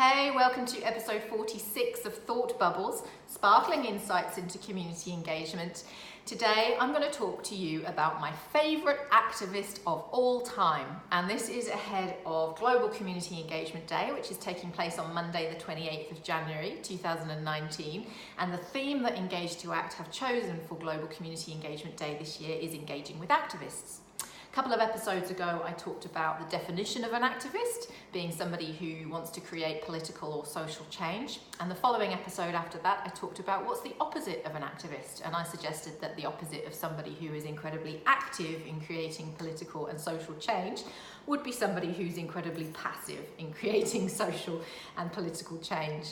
Hey, welcome to episode 46 of Thought Bubbles, sparkling insights into community engagement. Today, I'm going to talk to you about my favourite activist of all time. And this is ahead of Global Community Engagement Day, which is taking place on Monday, the 28th of January, 2019. And the theme that Engage to Act have chosen for Global Community Engagement Day this year is engaging with activists. A couple of episodes ago, I talked about the definition of an activist, being somebody who wants to create political or social change. And the following episode after that, I talked about what's the opposite of an activist. And I suggested that the opposite of somebody who is incredibly active in creating political and social change would be somebody who's incredibly passive in creating social and political change.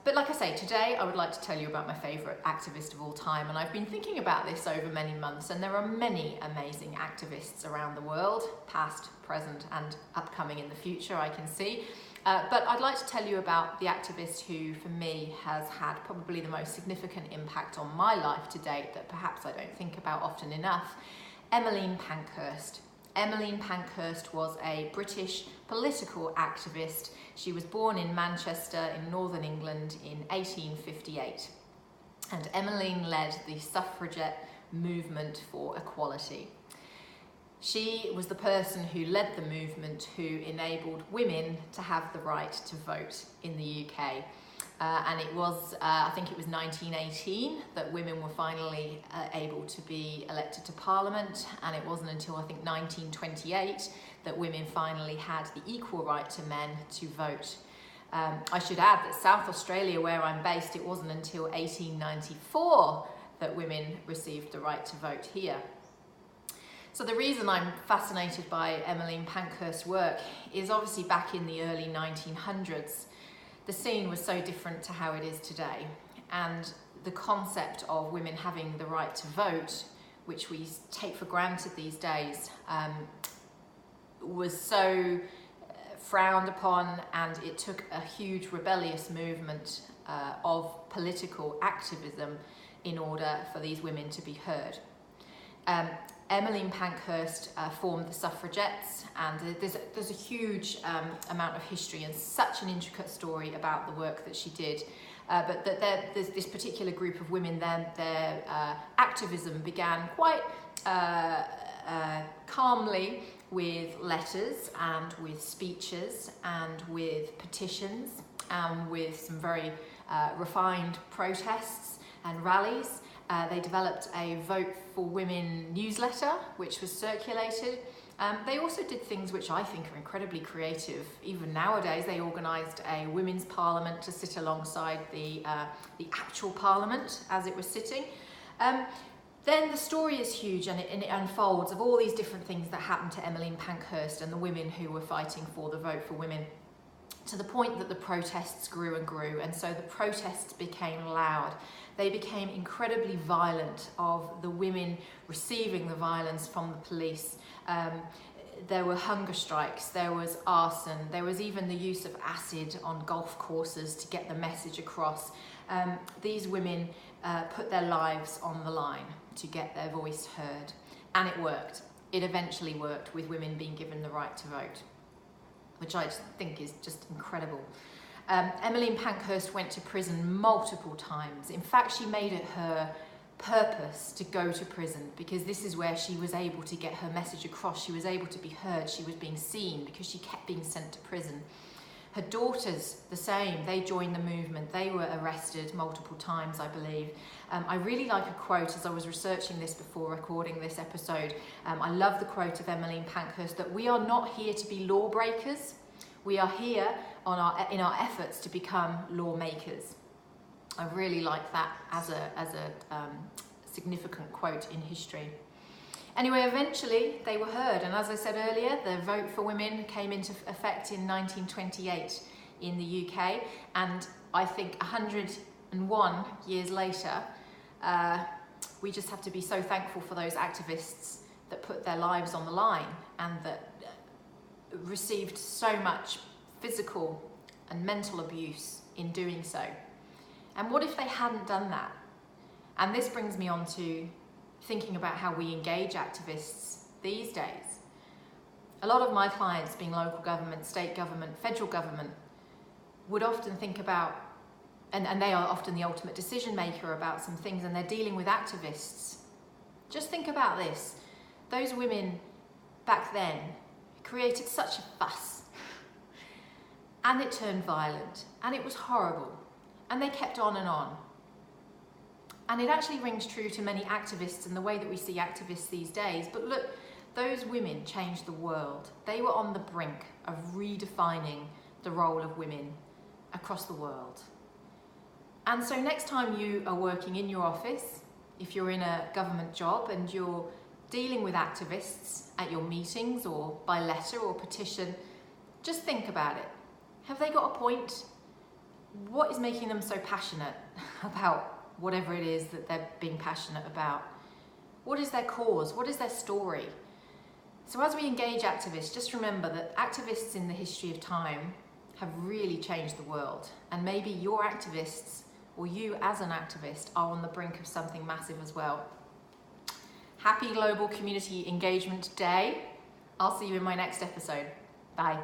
But like I say, today I would like to tell you about my favourite activist of all time, and I've been thinking about this over many months, and there are many amazing activists around the world, past, present and upcoming in the future, I can see. But I'd like to tell you about the activist who, for me, has had probably the most significant impact on my life to date that perhaps I don't think about often enough, Emmeline Pankhurst. Emmeline Pankhurst was a British political activist. She was born in Manchester in northern England in 1858. And Emmeline led the suffragette movement for equality. She was the person who led the movement who enabled women to have the right to vote in the UK. And it was, I think it was 1918 that women were finally able to be elected to Parliament, and it wasn't until I think 1928 that women finally had the equal right to men to vote. I should add that South Australia, where I'm based, it wasn't until 1894 that women received the right to vote here. So the reason I'm fascinated by Emmeline Pankhurst's work is obviously back in the early 1900s. The scene was so different to how it is today, and the concept of women having the right to vote, which we take for granted these days, was so frowned upon, and it took a huge rebellious movement of political activism in order for these women to be heard. Emmeline Pankhurst formed the Suffragettes, and there's a huge amount of history and such an intricate story about the work that she did. But there's this particular group of women, their activism began quite calmly with letters and with speeches and with petitions and with some very refined protests and rallies. They developed a Vote for Women newsletter, which was circulated. They also did things which I think are incredibly creative. Even nowadays, they organised a women's parliament to sit alongside the actual parliament as it was sitting. Then the story is huge, and it unfolds of all these different things that happened to Emmeline Pankhurst and the women who were fighting for the Vote for Women, to the point that the protests grew and grew, and so the protests became loud. They became incredibly violent, of the women receiving the violence from the police. There were hunger strikes, there was arson, there was even the use of acid on golf courses to get the message across. These women put their lives on the line to get their voice heard, and it worked. It eventually worked, with women being given the right to vote, which I think is just incredible. Emmeline Pankhurst went to prison multiple times. In fact, she made it her purpose to go to prison, because this is where she was able to get her message across. She was able to be heard, she was being seen, because she kept being sent to prison. Her daughters, the same, they joined the movement. They were arrested multiple times, I believe. I really like a quote as I was researching this before recording this episode. I love the quote of Emmeline Pankhurst, that we are not here to be lawbreakers. We are here in our efforts to become lawmakers. I really like that as a significant quote in history. Anyway, eventually they were heard, and as I said earlier, the Vote for Women came into effect in 1928 in the UK, and I think 101 years later, we just have to be so thankful for those activists that put their lives on the line and that received so much physical and mental abuse in doing so. And what if they hadn't done that? And this brings me on to thinking about how we engage activists these days. A lot of my clients, being local government, state government, federal government, would often think about, and they are often the ultimate decision maker about some things, and they're dealing with activists. Just think about this. Those women back then created such a fuss, and it turned violent, and it was horrible, and they kept on and on. And it actually rings true to many activists and the way that we see activists these days. But look, those women changed the world. They were on the brink of redefining the role of women across the world. And so next time you are working in your office, if you're in a government job and you're dealing with activists at your meetings or by letter or petition, just think about it. Have they got a point? What is making them so passionate about whatever it is that they're being passionate about? What is their cause? What is their story? So as we engage activists, just remember that activists in the history of time have really changed the world. And maybe your activists, or you as an activist, are on the brink of something massive as well. Happy Global Community Engagement Day. I'll see you in my next episode. Bye.